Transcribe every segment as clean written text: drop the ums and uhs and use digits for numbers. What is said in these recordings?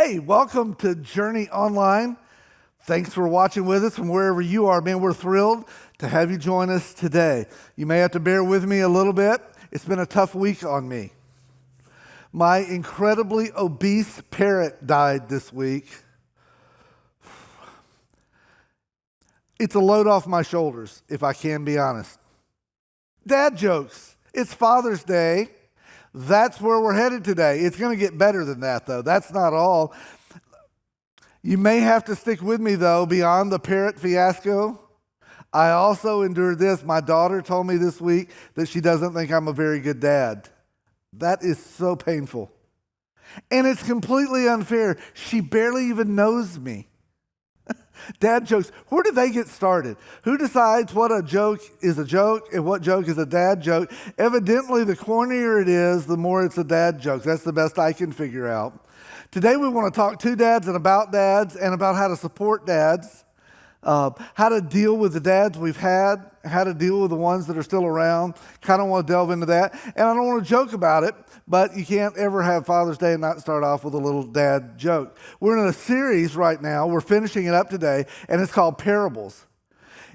Hey, welcome to Journey Online. Thanks for watching with us from wherever you are. Man, we're thrilled to have you join us today. You may have to bear with me a little bit. It's been a tough week on me. My incredibly obese parrot died this week. It's a load off my shoulders, if I can be honest. Dad jokes. It's Father's Day. That's where we're headed today. It's going to get better than that, though. That's not all. You may have to stick with me, though, beyond the parrot fiasco. I also endured this. My daughter told me this week that she doesn't think I'm a very good dad. That is so painful. And it's completely unfair. She barely even knows me. Dad jokes, where do they get started? Who decides what a joke is a joke and what joke is a dad joke? Evidently, the cornier it is, the more it's a dad joke. That's the best I can figure out. Today, we want to talk to dads and about how to support dads, how to deal with the dads we've had, how to deal with the ones that are still around. Kind of want to delve into that. And I don't want to joke about it, but you can't ever have Father's Day and not start off with a little dad joke. We're in a series right now. We're finishing it up today, and it's called Parables.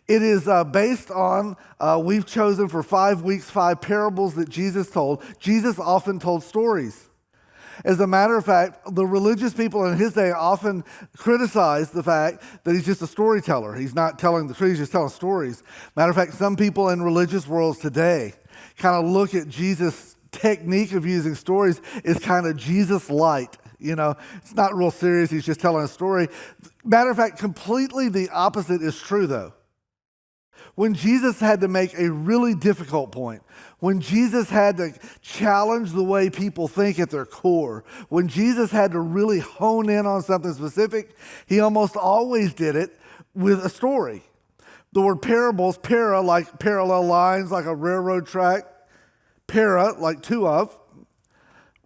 It is based on, we've chosen for 5 weeks, 5 parables that Jesus told. Jesus often told stories. As a matter of fact, the religious people in his day often criticized the fact that he's just a storyteller. He's not telling the truth, he's just telling stories. Matter of fact, some people in religious worlds today kind of look at Jesus' technique of using stories as kind of Jesus light. You know, it's not real serious, he's just telling a story. Matter of fact, completely the opposite is true, though. When Jesus had to make a really difficult point, when Jesus had to challenge the way people think at their core, when Jesus had to really hone in on something specific, he almost always did it with a story. The word parables, para like parallel lines, like a railroad track, para like two of,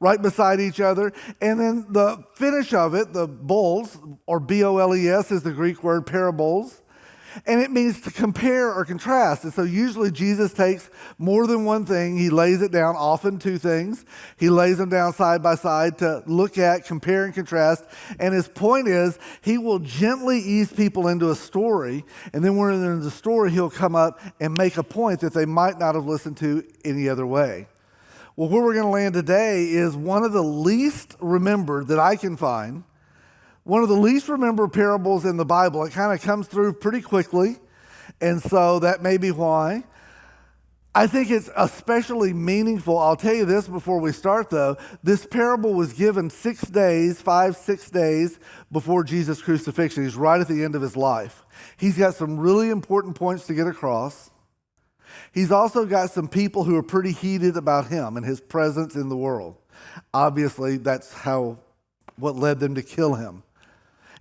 right beside each other. And then the finish of it, the bowls, or B-O-L-E-S is the Greek word parables. And it means to compare or contrast. And so usually Jesus takes more than one thing. He lays it down, often 2 things. He lays them down side by side to look at, compare, and contrast. And his point is he will gently ease people into a story. And then when they're in the story, he'll come up and make a point that they might not have listened to any other way. Well, where we're going to land today is one of the least remembered that I can find. One of the least remembered parables in the Bible. It kind of comes through pretty quickly, and so that may be why. I think it's especially meaningful. I'll tell you this before we start, though. This parable was given 6 days, 5-6 days before Jesus' crucifixion. He's right at the end of his life. He's got some really important points to get across. He's also got some people who are pretty heated about him and his presence in the world. Obviously, that's what led them to kill him.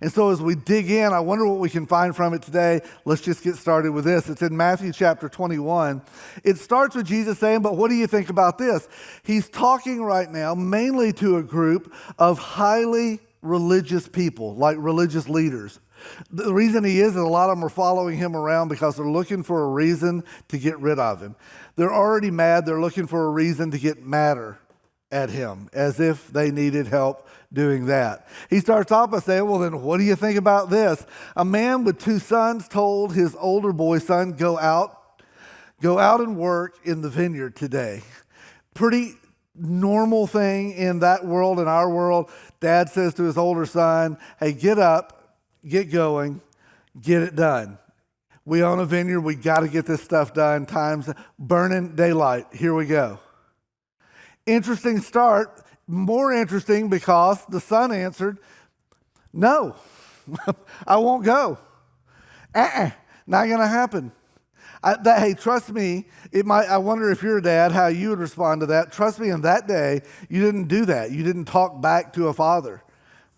And so as we dig in, I wonder what we can find from it today. Let's just get started with this. It's in Matthew chapter 21. It starts with Jesus saying, but what do you think about this? He's talking right now mainly to a group of highly religious people, like religious leaders. The reason he is a lot of them are following him around because they're looking for a reason to get rid of him. They're already mad. They're looking for a reason to get madder at him, as if they needed help doing that. He starts off by saying, well, then what do you think about this? A man with 2 sons told his older boy son, go out and work in the vineyard today. Pretty normal thing in that world, in our world. Dad says to his older son, hey, get up, get going, get it done. We own a vineyard. We got to get this stuff done. Time's burning daylight. Here we go. Interesting start. More interesting because the son answered, no, I won't go. Not going to happen. Hey, trust me, I wonder if you're a dad, how you would respond to that. Trust me, in that day, you didn't do that. You didn't talk back to a father.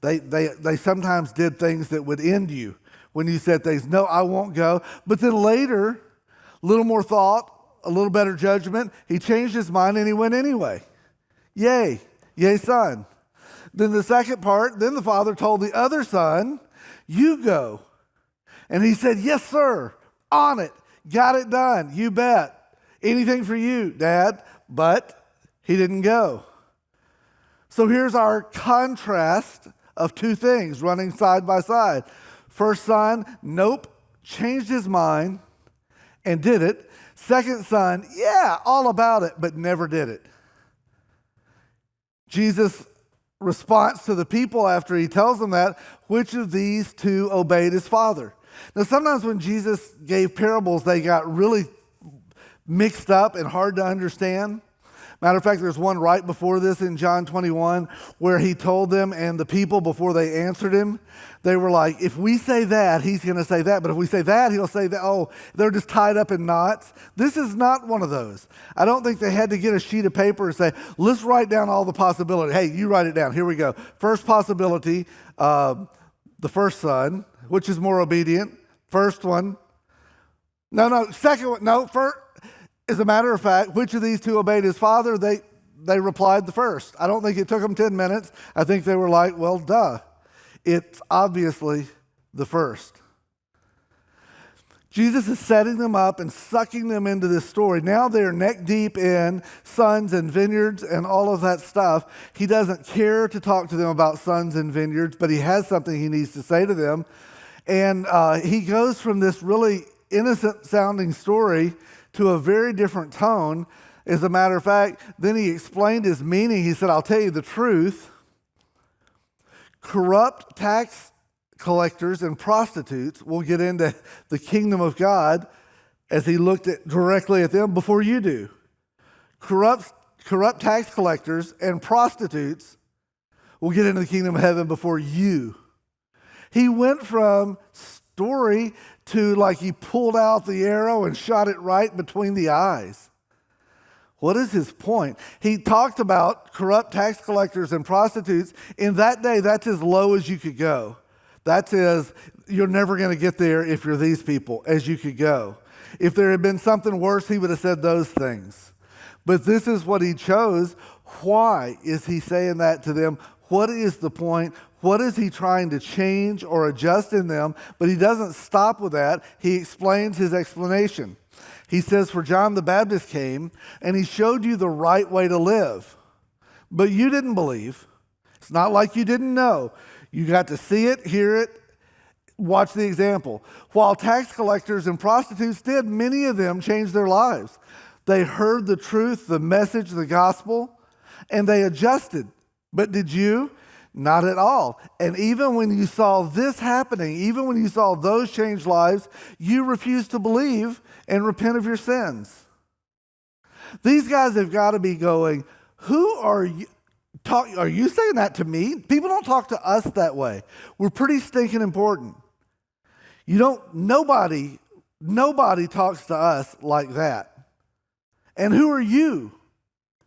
They sometimes did things that would end you when you said things, no, I won't go. But then later, a little more thought, a little better judgment, he changed his mind and he went anyway. Yay, son. Then the second part, then the father told the other son, you go. And he said, yes, sir, on it, got it done, you bet. Anything for you, Dad. But he didn't go. So here's our contrast of two things running side by side. First son, nope, changed his mind and did it. Second son, yeah, all about it, but never did it. Jesus' response to the people after he tells them that, which of these two obeyed his father? Now, sometimes when Jesus gave parables, they got really mixed up and hard to understand. Matter of fact, there's one right before this in John 21 where he told them and the people before they answered him, they were like, if we say that, he's going to say that. But if we say that, he'll say that. Oh, they're just tied up in knots. This is not one of those. I don't think they had to get a sheet of paper and say, let's write down all the possibilities. Hey, you write it down. Here we go. First possibility, the first son, which is more obedient. First one. No. Second one. No, first. As a matter of fact, which of these two obeyed his father? They replied the first. I don't think it took them 10 minutes. I think they were like, well, duh. It's obviously the first. Jesus is setting them up and sucking them into this story. Now they're neck deep in sons and vineyards and all of that stuff. He doesn't care to talk to them about sons and vineyards, but he has something he needs to say to them. And he goes from this really innocent sounding story to a very different tone. As a matter of fact, then he explained his meaning. He said, I'll tell you the truth. Corrupt tax collectors and prostitutes will get into the kingdom of God, as he looked directly at them, before you do. Corrupt tax collectors and prostitutes will get into the kingdom of heaven before you. He went from story to like he pulled out the arrow and shot it right between the eyes. What is his point? He talked about corrupt tax collectors and prostitutes. In that day, that's as low as you could go. That's as, you're never going to get there if you're these people, as you could go. If there had been something worse, he would have said those things. But this is what he chose. Why is he saying that to them? What is the point? What is he trying to change or adjust in them? But he doesn't stop with that. He explains his explanation. He says, for John the Baptist came and he showed you the right way to live. But you didn't believe. It's not like you didn't know. You got to see it, hear it, watch the example. While tax collectors and prostitutes did, many of them changed their lives. They heard the truth, the message, the gospel, and they adjusted. But did you? Not at all. And even when you saw this happening, even when you saw those changed lives, you refused to believe and repent of your sins. These guys have got to be going, who are you? Are you saying that to me? People don't talk to us that way. We're pretty stinking important. Nobody talks to us like that. And who are you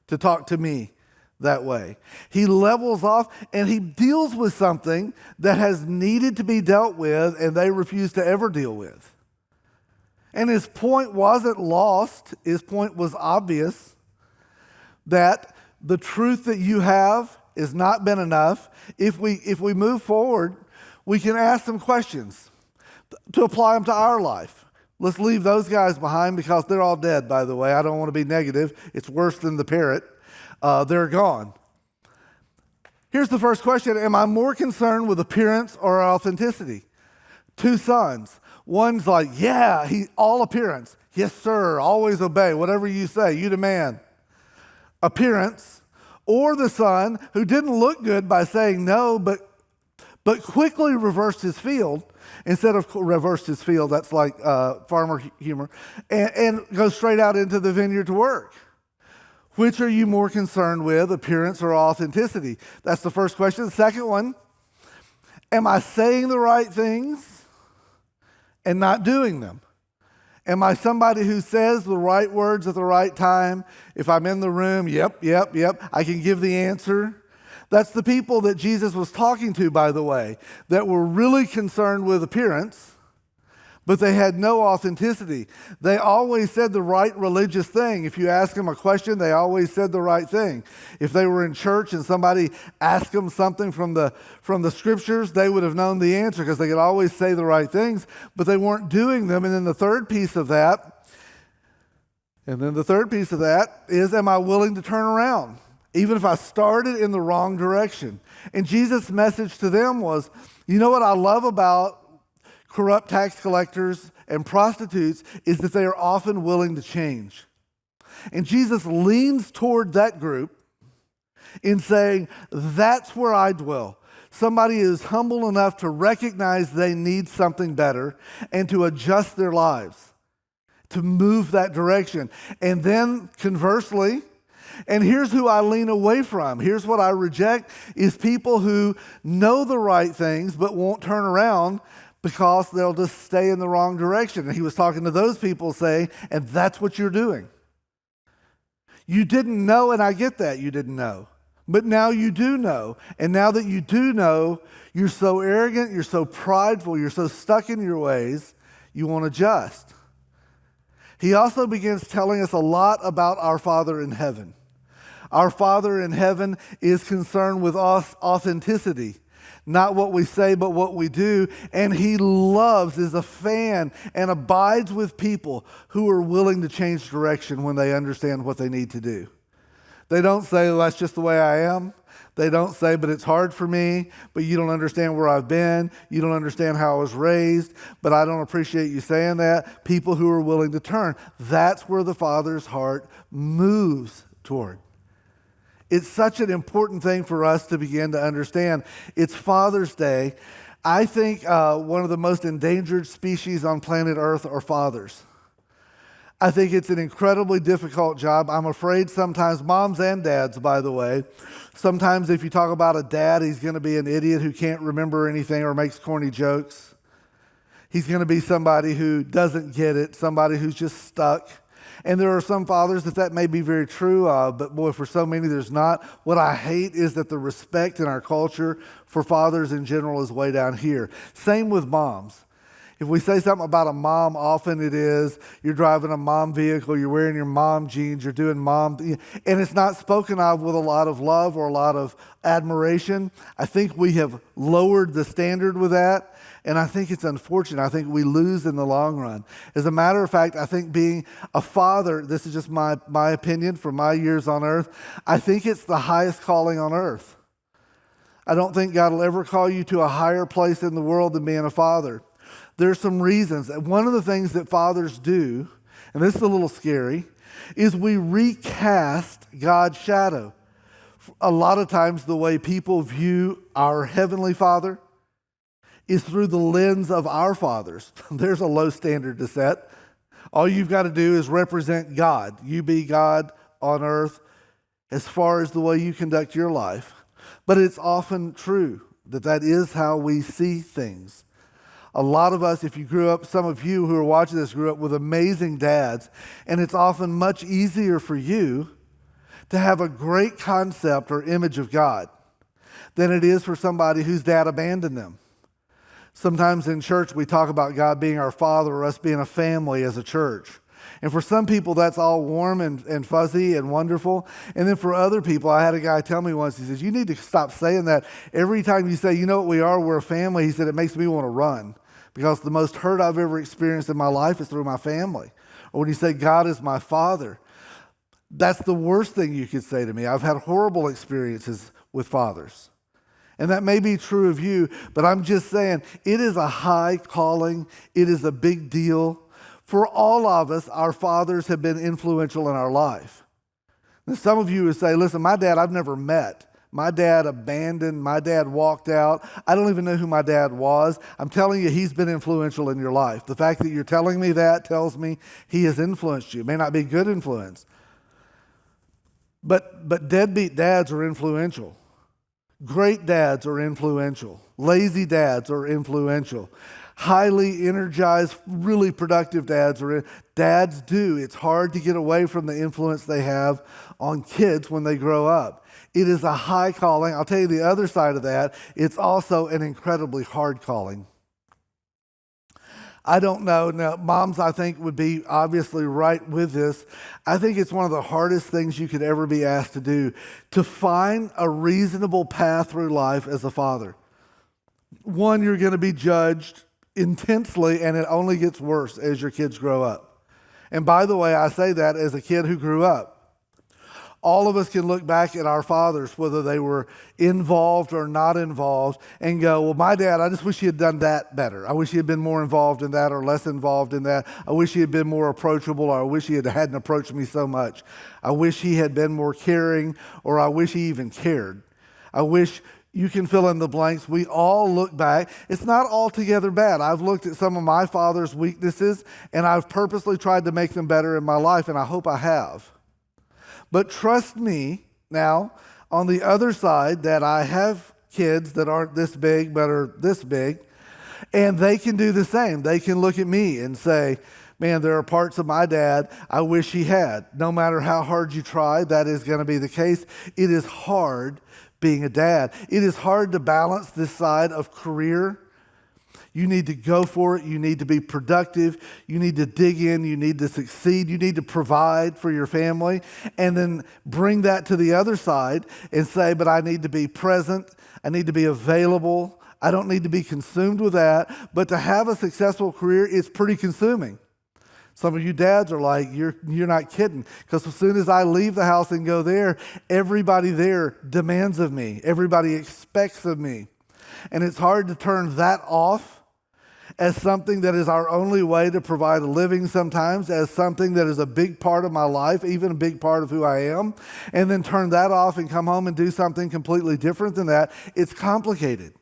to talk to me that way? He levels off and he deals with something that has needed to be dealt with and they refuse to ever deal with. And his point wasn't lost. His point was obvious, that the truth that you have has not been enough. If we move forward, we can ask some questions to apply them to our life. Let's leave those guys behind because they're all dead, by the way. I don't want to be negative. It's worse than the parrot. They're gone. Here's the first question. Am I more concerned with appearance or authenticity? Two sons. One's like, yeah, all appearance. Yes, sir, always obey. Whatever you say, you demand. Appearance. Or the son who didn't look good by saying no, but quickly reversed his field. Instead of reversed his field, that's like farmer humor, and go straight out into the vineyard to work. Which are you more concerned with, appearance or authenticity? That's the first question. The second one, am I saying the right things and not doing them? Am I somebody who says the right words at the right time? If I'm in the room, yep, I can give the answer. That's the people that Jesus was talking to, by the way, that were really concerned with appearance, but they had no authenticity. They always said the right religious thing. If you ask them a question, they always said the right thing. If they were in church and somebody asked them something from the scriptures, they would have known the answer because they could always say the right things, but they weren't doing them. And then the third piece of that is, am I willing to turn around? even if I started in the wrong direction. And Jesus' message to them was, you know what I love about corrupt tax collectors and prostitutes is that they are often willing to change. And Jesus leans toward that group in saying, that's where I dwell. Somebody who is humble enough to recognize they need something better and to adjust their lives, to move that direction. And then conversely, and here's who I lean away from. Here's what I reject is people who know the right things but won't turn around because they'll just stay in the wrong direction. And he was talking to those people saying, and that's what you're doing. You didn't know, and I get that you didn't know. But now you do know. And now that you do know, you're so arrogant, you're so prideful, you're so stuck in your ways, you won't adjust. He also begins telling us a lot about our Father in heaven. Our Father in heaven is concerned with authenticity, not what we say, but what we do. And he loves, is a fan, and abides with people who are willing to change direction when they understand what they need to do. They don't say, well, that's just the way I am. They don't say, but it's hard for me, but you don't understand where I've been. You don't understand how I was raised, but I don't appreciate you saying that. People who are willing to turn. That's where the Father's heart moves toward. It's such an important thing for us to begin to understand. It's Father's Day. I think one of the most endangered species on planet Earth are fathers. I think it's an incredibly difficult job. I'm afraid sometimes, moms and dads, by the way, sometimes if you talk about a dad, he's going to be an idiot who can't remember anything or makes corny jokes. He's going to be somebody who doesn't get it, somebody who's just stuck. And there are some fathers that may be very true of, but boy, for so many, there's not. What I hate is that the respect in our culture for fathers in general is way down here. Same with moms. If we say something about a mom, often it is you're driving a mom vehicle, you're wearing your mom jeans, you're doing mom, and it's not spoken of with a lot of love or a lot of admiration. I think we have lowered the standard with that, and I think it's unfortunate. I think we lose in the long run. As a matter of fact, I think being a father, this is just my opinion from my years on earth, I think it's the highest calling on earth. I don't think God will ever call you to a higher place in the world than being a father. There's some reasons. One of the things that fathers do, and this is a little scary, is we recast God's shadow. A lot of times the way people view our Heavenly Father is through the lens of our fathers. There's a low standard to set. All you've got to do is represent God. You be God on earth as far as the way you conduct your life. But it's often true that is how we see things. A lot of us, if you grew up, some of you who are watching this grew up with amazing dads, and it's often much easier for you to have a great concept or image of God than it is for somebody whose dad abandoned them. Sometimes in church we talk about God being our Father or us being a family as a church. And for some people that's all warm and fuzzy and wonderful. And then for other people, I had a guy tell me once, he says, you need to stop saying that. Every time you say, you know what we are, we're a family, he said, it makes me want to run. Because the most hurt I've ever experienced in my life is through my family. Or when you say God is my Father, that's the worst thing you could say to me. I've had horrible experiences with fathers. And that may be true of you, but I'm just saying it is a high calling. It is a big deal. For all of us, our fathers have been influential in our life. Now, some of you would say, listen, my dad I've never met. My dad abandoned, my dad walked out. I don't even know who my dad was. I'm telling you, he's been influential in your life. The fact that you're telling me that tells me he has influenced you. It may not be good influence. But deadbeat dads are influential. Great dads are influential. Lazy dads are influential. Highly energized, really productive dads are dads do. It's hard to get away from the influence they have on kids when they grow up. It is a high calling. I'll tell you the other side of that. It's also an incredibly hard calling. I don't know. Now, moms, I think, would be obviously right with this. I think it's one of the hardest things you could ever be asked to do, to find a reasonable path through life as a father. One, you're going to be judged intensely, and it only gets worse as your kids grow up. And by the way, I say that as a kid who grew up. All of us can look back at our fathers, whether they were involved or not involved, and go, well, my dad, I just wish he had done that better. I wish he had been more involved in that or less involved in that. I wish he had been more approachable, or I wish he hadn't approached me so much. I wish he had been more caring, or I wish he even cared. I wish. You can fill in the blanks. We all look back. It's not altogether bad. I've looked at some of my father's weaknesses, and I've purposely tried to make them better in my life, and I hope I have. But trust me, now, on the other side, that I have kids that aren't this big, but are this big, and they can do the same. They can look at me and say, man, there are parts of my dad I wish he had. No matter how hard you try, that is going to be the case. It is hard being a dad. It is hard to balance this side of career. You need to go for it. You need to be productive. You need to dig in. You need to succeed. You need to provide for your family. And then bring that to the other side and say, but I need to be present. I need to be available. I don't need to be consumed with that. But to have a successful career is pretty consuming. Some of you dads are like, you're not kidding. Because as soon as I leave the house and go there, everybody there demands of me. Everybody expects of me. And it's hard to turn that off as something that is our only way to provide a living sometimes, as something that is a big part of my life, even a big part of who I am, and then turn that off and come home and do something completely different than that. It's complicated.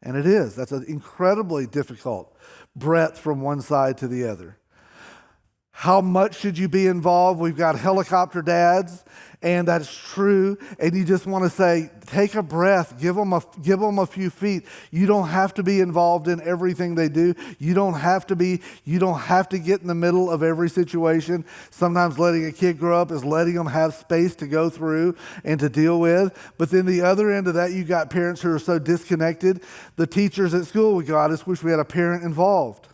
And it is. That's an incredibly difficult breadth from one side to the other. How much should you be involved? We've got helicopter dads, and that's true. And you just want to say, take a breath, give them a few feet. You don't have to be involved in everything they do. You don't have to get in the middle of every situation. Sometimes letting a kid grow up is letting them have space to go through and to deal with. But then the other end of that, you got parents who are so disconnected. The teachers at school, we go, I just wish we had a parent involved.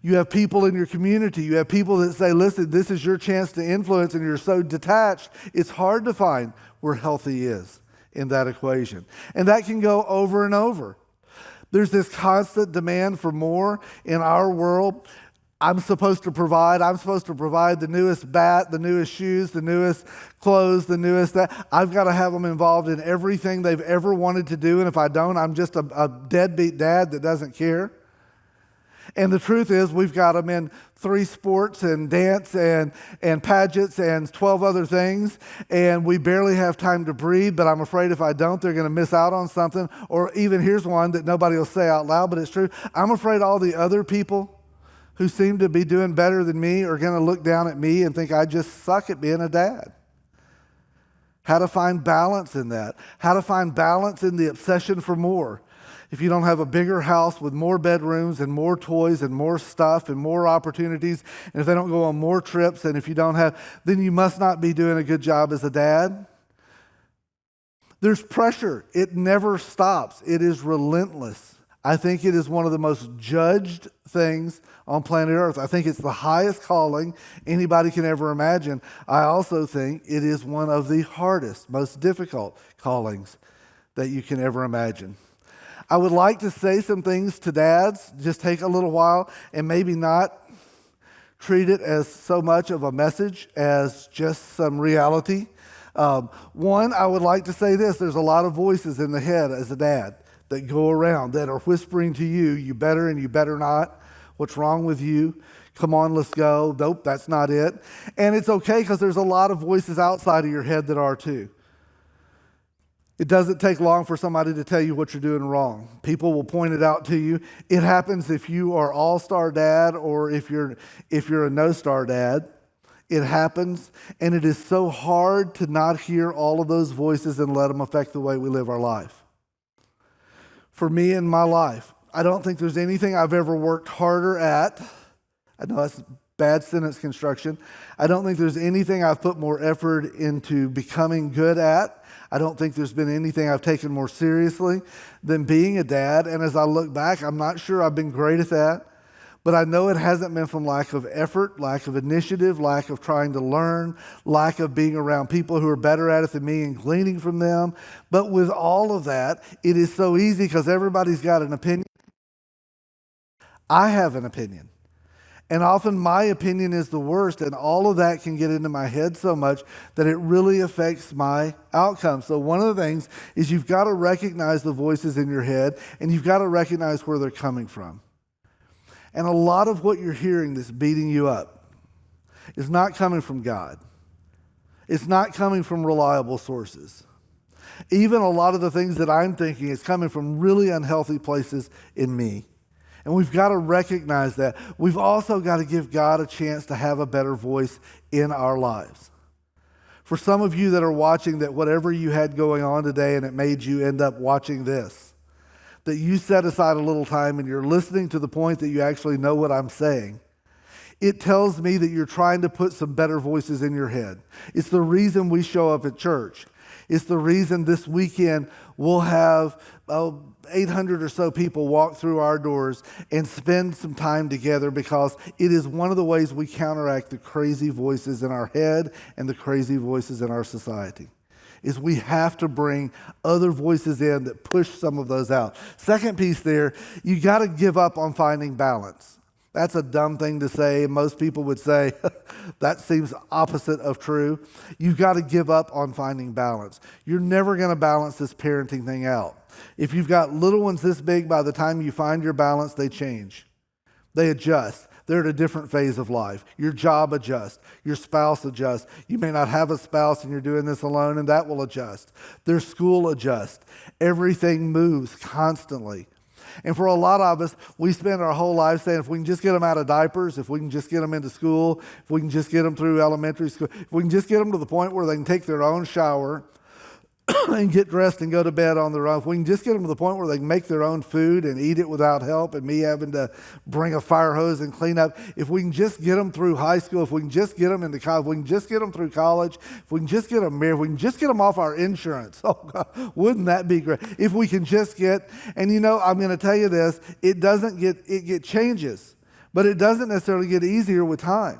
You have people in your community. You have people that say, listen, this is your chance to influence, and you're so detached, it's hard to find where healthy is in that equation. And that can go over and over. There's this constant demand for more in our world. I'm supposed to provide the newest bat, the newest shoes, the newest clothes, the newest that. I've got to have them involved in everything they've ever wanted to do, and if I don't, I'm just a deadbeat dad that doesn't care. And the truth is, we've got them in 3 sports and dance and pageants and 12 other things, and we barely have time to breathe, but I'm afraid if I don't, they're going to miss out on something. Or even here's one that nobody will say out loud, but it's true. I'm afraid all the other people who seem to be doing better than me are going to look down at me and think I just suck at being a dad. How to find balance in that. How to find balance in the obsession for more. If you don't have a bigger house with more bedrooms and more toys and more stuff and more opportunities, and if they don't go on more trips, and if you don't have, then you must not be doing a good job as a dad. There's pressure. It never stops. It is relentless. I think it is one of the most judged things on planet Earth. I think it's the highest calling anybody can ever imagine. I also think it is one of the hardest, most difficult callings that you can ever imagine. I would like to say some things to dads, just take a little while and maybe not treat it as so much of a message as just some reality. One, I would like to say this. There's a lot of voices in the head as a dad that go around that are whispering to you, you better and you better not. What's wrong with you? Come on, let's go. Nope, that's not it. And it's okay because there's a lot of voices outside of your head that are too. It doesn't take long for somebody to tell you what you're doing wrong. People will point it out to you. It happens if you are all-star dad or if you're a no-star dad. It happens, and it is so hard to not hear all of those voices and let them affect the way we live our life. For me in my life, I don't think there's anything I've ever worked harder at. I know that's bad sentence construction. I don't think there's anything I've put more effort into becoming good at. I don't think there's been anything I've taken more seriously than being a dad. And as I look back, I'm not sure I've been great at that. But I know it hasn't been from lack of effort, lack of initiative, lack of trying to learn, lack of being around people who are better at it than me and gleaning from them. But with all of that, it is so easy because everybody's got an opinion. I have an opinion. And often my opinion is the worst, and all of that can get into my head so much that it really affects my outcome. So one of the things is you've got to recognize the voices in your head, and you've got to recognize where they're coming from. And a lot of what you're hearing that's beating you up is not coming from God. It's not coming from reliable sources. Even a lot of the things that I'm thinking is coming from really unhealthy places in me. And we've got to recognize that. We've also got to give God a chance to have a better voice in our lives. For some of you that are watching, that whatever you had going on today and it made you end up watching this, that you set aside a little time and you're listening to the point that you actually know what I'm saying, it tells me that you're trying to put some better voices in your head. It's the reason we show up at church. It's the reason this weekend we'll have 800 or so people walk through our doors and spend some time together, because it is one of the ways we counteract the crazy voices in our head and the crazy voices in our society. Is we have to bring other voices in that push some of those out. Second piece there, you got to give up on finding balance. That's a dumb thing to say. Most people would say that seems opposite of true. You've got to give up on finding balance. You're never going to balance this parenting thing out. If you've got little ones this big, by the time you find your balance, they change. They adjust. They're at a different phase of life. Your job adjusts. Your spouse adjusts. You may not have a spouse and you're doing this alone, and that will adjust. Their school adjusts. Everything moves constantly. And for a lot of us, we spend our whole life saying, if we can just get them out of diapers, if we can just get them into school, if we can just get them through elementary school, if we can just get them to the point where they can take their own shower and get dressed and go to bed on their own, if we can just get them to the point where they can make their own food and eat it without help and me having to bring a fire hose and clean up, if we can just get them through high school, if we can just get them into college, if we can just get them through college, if we can just get them married, if we can just get them off our insurance, oh God, wouldn't that be great? If we can just get, and you know, I'm going to tell you this, it changes, but it doesn't necessarily get easier with time.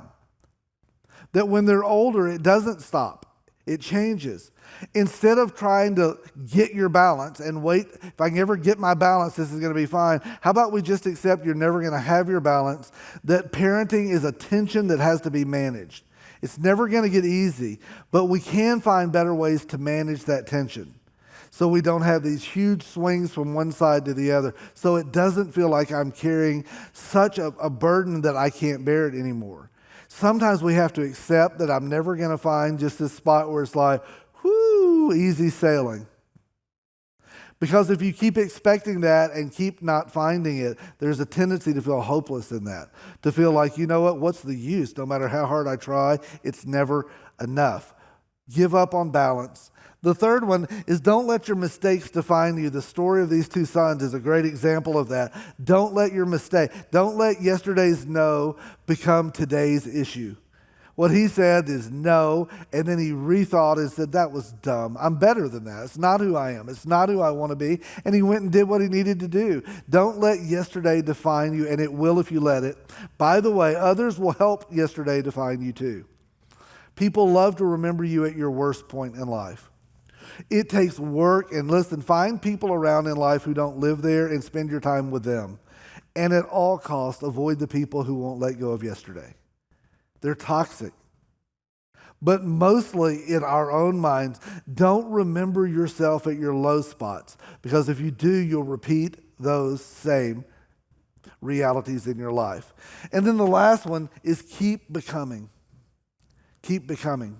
That when they're older, it doesn't stop. It changes. Instead of trying to get your balance and wait, if I can ever get my balance, this is going to be fine. How about we just accept you're never going to have your balance, that parenting is a tension that has to be managed. It's never going to get easy, but we can find better ways to manage that tension so we don't have these huge swings from one side to the other, so it doesn't feel like I'm carrying such a burden that I can't bear it anymore. Sometimes we have to accept that I'm never going to find just this spot where it's like, whoo, easy sailing. Because if you keep expecting that and keep not finding it, there's a tendency to feel hopeless in that. To feel like, you know what, what's the use? No matter how hard I try, it's never enough. Give up on balance. The third one is don't let your mistakes define you. The story of these two sons is a great example of that. Don't let yesterday's no become today's issue. What he said is no, and then he rethought and said, that was dumb. I'm better than that. It's not who I am. It's not who I want to be. And he went and did what he needed to do. Don't let yesterday define you, and it will if you let it. By the way, others will help yesterday define you too. People love to remember you at your worst point in life. It takes work, and listen, find people around in life who don't live there and spend your time with them. And at all costs, avoid the people who won't let go of yesterday. They're toxic. But mostly in our own minds, don't remember yourself at your low spots, because if you do, you'll repeat those same realities in your life. And then the last one is keep becoming. Keep becoming.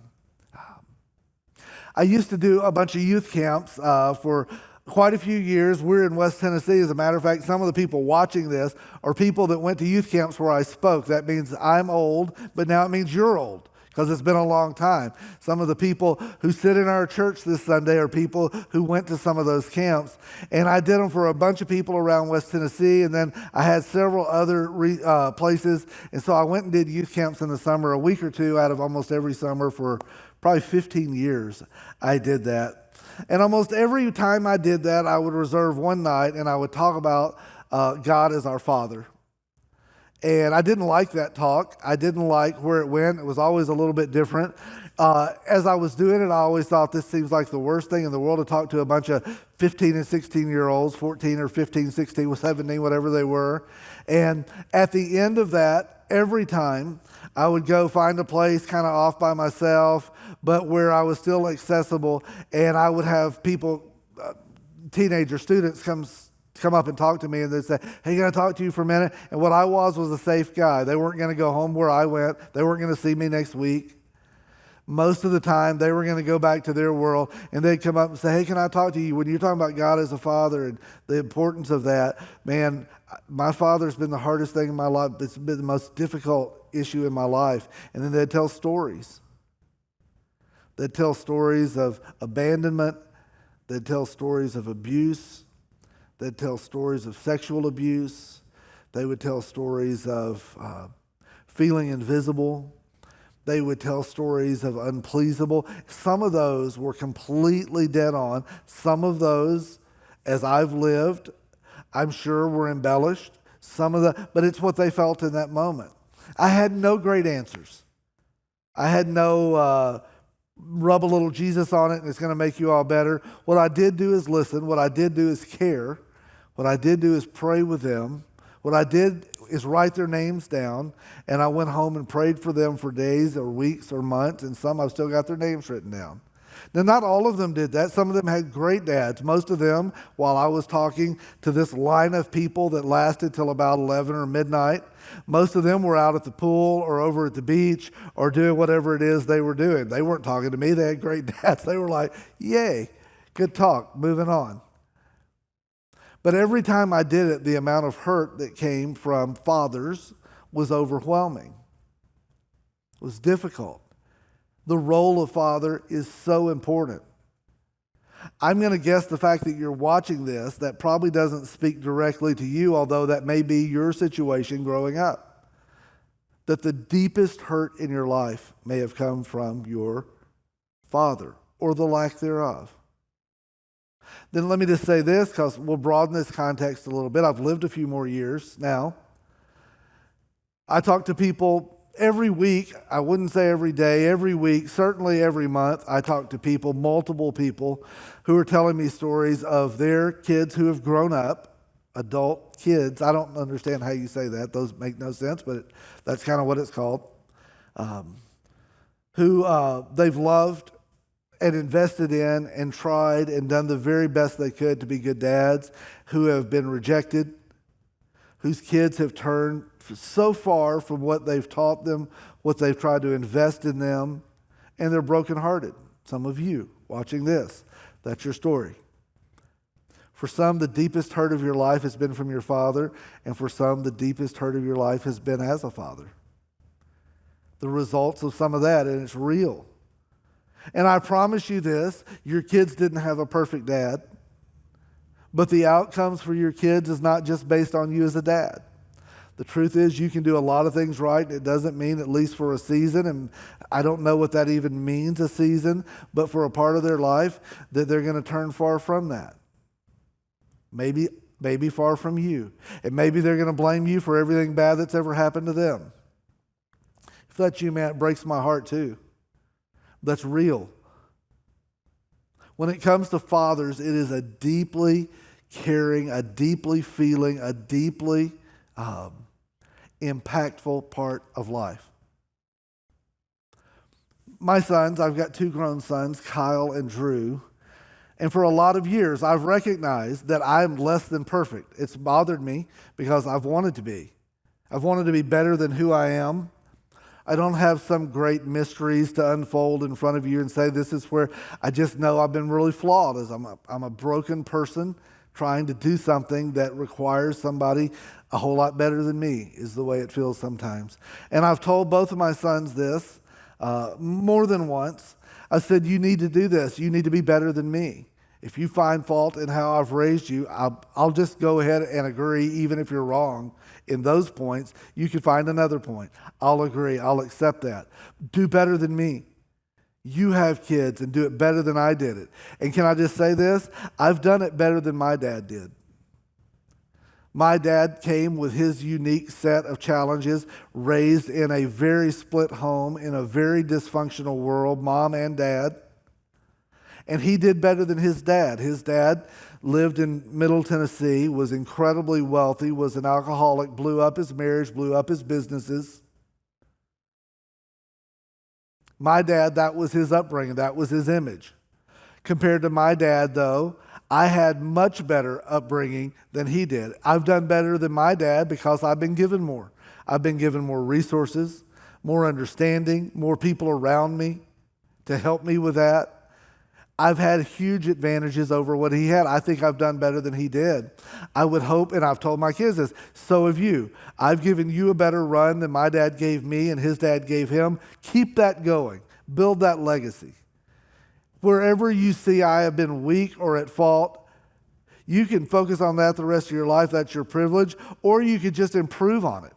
I used to do a bunch of youth camps for quite a few years. We're in West Tennessee. As a matter of fact, some of the people watching this are people that went to youth camps where I spoke. That means I'm old, but now it means you're old because it's been a long time. Some of the people who sit in our church this Sunday are people who went to some of those camps. And I did them for a bunch of people around West Tennessee, and then I had several other places. And so I went and did youth camps in the summer, a week or two out of almost every summer for probably 15 years I did that. And almost every time I did that, I would reserve one night and I would talk about God as our Father. And I didn't like that talk. I didn't like where it went. It was always a little bit different. As I was doing it, I always thought this seems like the worst thing in the world to talk to a bunch of 15 and 16-year-olds, 14 or 15, 16, 17, whatever they were. And at the end of that, every time I would go find a place kind of off by myself, but where I was still accessible, and I would have people, teenager students come up and talk to me, and they'd say, hey, can I talk to you for a minute? And what I was a safe guy. They weren't going to go home where I went. They weren't going to see me next week. Most of the time, they were going to go back to their world, and they'd come up and say, hey, can I talk to you? When you're talking about God as a father and the importance of that, man, my father's been the hardest thing in my life. It's been the most difficult issue in my life. And then they'd tell stories. They'd tell stories of abandonment. They'd tell stories of abuse. They'd tell stories of sexual abuse. They would tell stories of feeling invisible. They would tell stories of unpleasable. Some of those were completely dead on. Some of those, as I've lived, I'm sure were embellished. But it's what they felt in that moment. I had no great answers. I had no rub a little Jesus on it and it's going to make you all better. What I did do is listen. What I did do is care. What I did do is pray with them. What I did is write their names down, and I went home and prayed for them for days or weeks or months, and some I've still got their names written down. Now, not all of them did that. Some of them had great dads. Most of them, while I was talking to this line of people that lasted till about 11 or midnight, most of them were out at the pool or over at the beach or doing whatever it is they were doing. They weren't talking to me. They had great dads. They were like, yay, good talk, moving on. But every time I did it, the amount of hurt that came from fathers was overwhelming. It was difficult. The role of father is so important. I'm going to guess the fact that you're watching this, that probably doesn't speak directly to you, although that may be your situation growing up. That the deepest hurt in your life may have come from your father or the lack thereof. Then let me just say this, because we'll broaden this context a little bit. I've lived a few more years now. I talk to people every week. I wouldn't say every day, every week, certainly every month. I talk to people, multiple people, who are telling me stories of their kids who have grown up, adult kids. I don't understand how you say that. Those make no sense, but that's kind of what it's called. Who they've loved and invested in and tried and done the very best they could to be good dads, who have been rejected, whose kids have turned so far from what they've taught them, what they've tried to invest in them, and they're brokenhearted. Some of you watching this, that's your story. For some, the deepest hurt of your life has been from your father, and for some, the deepest hurt of your life has been as a father. The results of some of that, and it's real. And I promise you this, your kids didn't have a perfect dad, but the outcomes for your kids is not just based on you as a dad. The truth is you can do a lot of things right, and it doesn't mean, at least for a season, and I don't know what that even means, a season, but for a part of their life, that they're going to turn far from that. Maybe far from you. And maybe they're going to blame you for everything bad that's ever happened to them. If that's you, man, it breaks my heart too. That's real. When it comes to fathers, it is a deeply caring, a deeply feeling, a deeply impactful part of life. My sons, I've got two grown sons, Kyle and Drew, and for a lot of years, I've recognized that I'm less than perfect. It's bothered me because I've wanted to be. I've wanted to be better than who I am. I don't have some great mysteries to unfold in front of you and say this is where I just know I've been really flawed. As I'm a broken person trying to do something that requires somebody a whole lot better than me, is the way it feels sometimes. And I've told both of my sons this more than once. I said, you need to do this. You need to be better than me. If you find fault in how I've raised you, I'll just go ahead and agree, even if you're wrong in those points. You can find another point. I'll agree. I'll accept that. Do better than me. You have kids and do it better than I did it. And can I just say this? I've done it better than my dad did. My dad came with his unique set of challenges, raised in a very split home, in a very dysfunctional world, mom and dad. And he did better than his dad. His dad lived in Middle Tennessee, was incredibly wealthy, was an alcoholic, blew up his marriage, blew up his businesses. My dad, that was his upbringing, that was his image. Compared to my dad, though, I had much better upbringing than he did. I've done better than my dad because I've been given more. I've been given more resources, more understanding, more people around me to help me with that. I've had huge advantages over what he had. I think I've done better than he did. I would hope, and I've told my kids this, so have you. I've given you a better run than my dad gave me and his dad gave him. Keep that going. Build that legacy. Wherever you see I have been weak or at fault, you can focus on that the rest of your life. That's your privilege. Or you could just improve on it.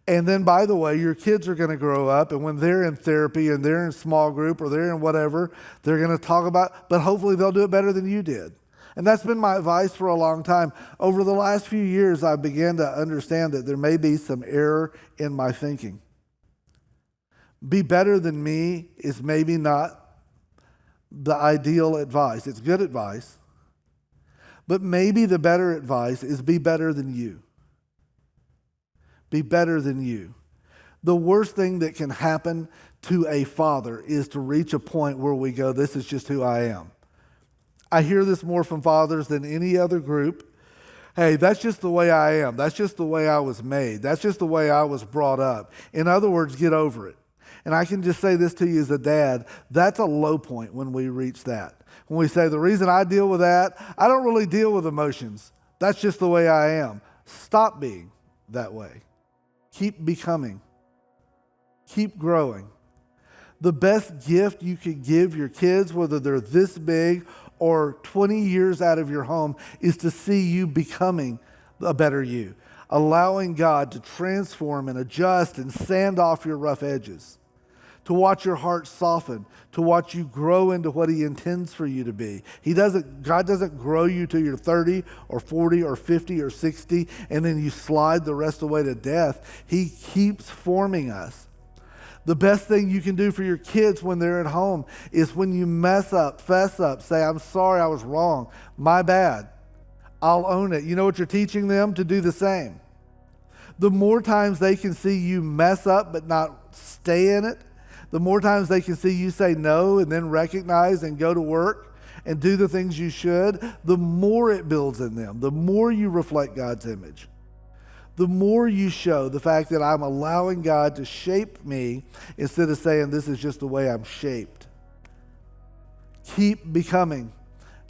And then, by the way, your kids are going to grow up, and when they're in therapy and they're in small group or they're in whatever, they're going to talk about, but hopefully they'll do it better than you did. And that's been my advice for a long time. Over the last few years, I began to understand that there may be some error in my thinking. Be better than me is maybe not the ideal advice. It's good advice. But maybe the better advice is be better than you. Be better than you. The worst thing that can happen to a father is to reach a point where we go, this is just who I am. I hear this more from fathers than any other group. Hey, that's just the way I am. That's just the way I was made. That's just the way I was brought up. In other words, get over it. And I can just say this to you as a dad, that's a low point when we reach that. When we say, the reason I deal with that, I don't really deal with emotions. That's just the way I am. Stop being that way. Keep becoming. Keep growing. The best gift you can give your kids, whether they're this big or 20 years out of your home, is to see you becoming a better you. Allowing God to transform and adjust and sand off your rough edges. To watch your heart soften, to watch you grow into what He intends for you to be. God doesn't grow you till you're 30 or 40 or 50 or 60 and then you slide the rest of the way to death. He keeps forming us. The best thing you can do for your kids when they're at home is when you mess up, fess up, say, I'm sorry, I was wrong, my bad. I'll own it. You know what you're teaching them? To do the same. The more times they can see you mess up but not stay in it, the more times they can see you say no and then recognize and go to work and do the things you should, the more it builds in them, the more you reflect God's image. The more you show the fact that I'm allowing God to shape me instead of saying this is just the way I'm shaped. Keep becoming.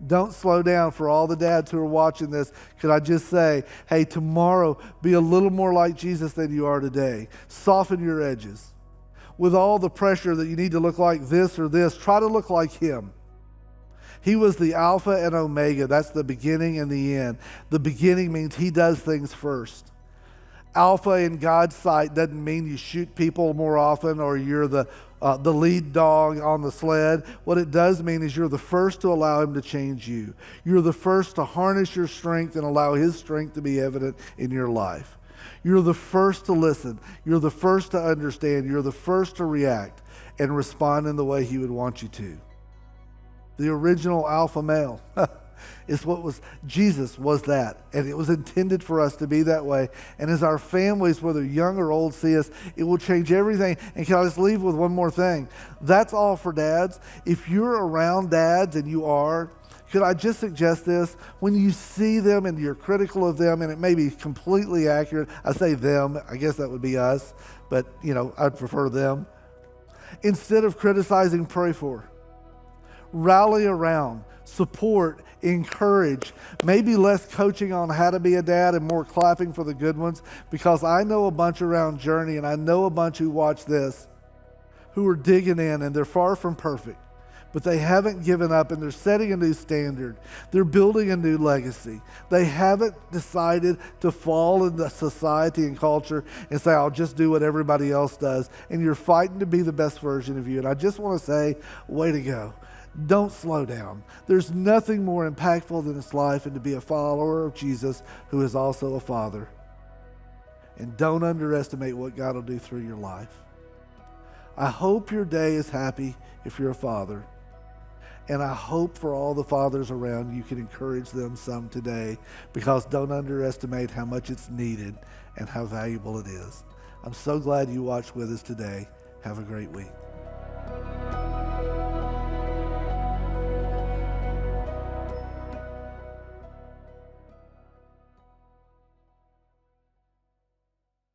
Don't slow down. For all the dads who are watching this, could I just say, hey, tomorrow be a little more like Jesus than you are today. Soften your edges. With all the pressure that you need to look like this or this, try to look like Him. He was the Alpha and Omega. That's the beginning and the end. The beginning means He does things first. Alpha in God's sight doesn't mean you shoot people more often or you're the lead dog on the sled. What it does mean is you're the first to allow Him to change you. You're the first to harness your strength and allow His strength to be evident in your life. You're the first to listen. You're the first to understand. You're the first to react and respond in the way He would want you to. The original alpha male is what was, Jesus was that. And it was intended for us to be that way. And as our families, whether young or old, see us, it will change everything. And can I just leave with one more thing? That's all for dads. If you're around dads, and you are, could I just suggest this? When you see them and you're critical of them, and it may be completely accurate, I say them, I guess that would be us, but I'd prefer them. Instead of criticizing, pray for. Rally around, support, encourage, maybe less coaching on how to be a dad and more clapping for the good ones, because I know a bunch around Journey, and I know a bunch who watch this, who are digging in, and they're far from perfect. But they haven't given up, and they're setting a new standard. They're building a new legacy. They haven't decided to fall into society and culture and say, I'll just do what everybody else does. And you're fighting to be the best version of you. And I just want to say, way to go. Don't slow down. There's nothing more impactful than this life and to be a follower of Jesus who is also a father. And don't underestimate what God will do through your life. I hope your day is happy if you're a father. And I hope for all the fathers around you can encourage them some today, because don't underestimate how much it's needed and how valuable it is. I'm so glad you watched with us today. Have a great week.